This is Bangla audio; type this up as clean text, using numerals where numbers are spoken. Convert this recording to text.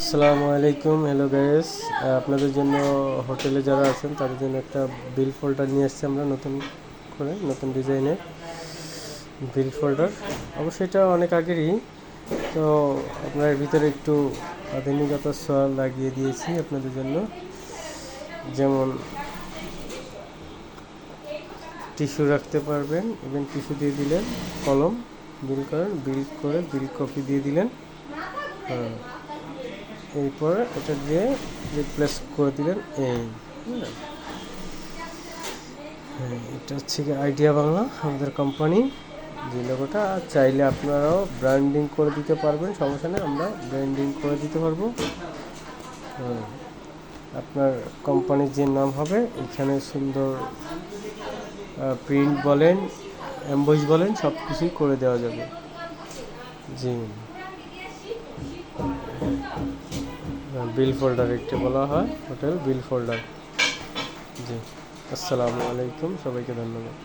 আসসালামু আলাইকুম, হ্যালো গাইস। আপনাদের জন্য হোটেলে যারা আছেন তাদের জন্য একটা বিল ফোল্ডার নিয়ে এসেছি আমরা নতুন করে, নতুন ডিজাইনের বিল ফোল্ডার। অবশ্যই এটা অনেক আগেরই, তো আপনার ভিতরে একটু আধুনিকতার ছোঁয়া লাগিয়ে দিয়েছি আপনাদের জন্য। যেমন টিস্যু রাখতে পারবেন, ইভেন টিস্যু দিয়ে দিলেন, কলম বিল করেন, বিল কপি দিয়ে দিলেন। হ্যাঁ, এরপর এটা দিয়ে রিপ্লেস করে দিলেন। এই হ্যাঁ, এটা হচ্ছে কি আইডিয়া বাংলা, আমাদের কোম্পানি যে লোগোটা। চাইলে আপনারাও ব্র্যান্ডিং করে দিতে পারবেন, সমস্যা নেই, আমরা ব্র্যান্ডিং করে দিতে পারবো। হ্যাঁ, আপনার কোম্পানির যে নাম হবে এখানে সুন্দর প্রিন্ট বলেন, এমবস বলেন, সব কিছুই করে দেওয়া যাবে। জি, বিল ফোল্ডার একটি বলা হয়, হোটেল বিল ফোল্ডার। জি, আসসালামু আলাইকুম, সবাইকে ধন্যবাদ।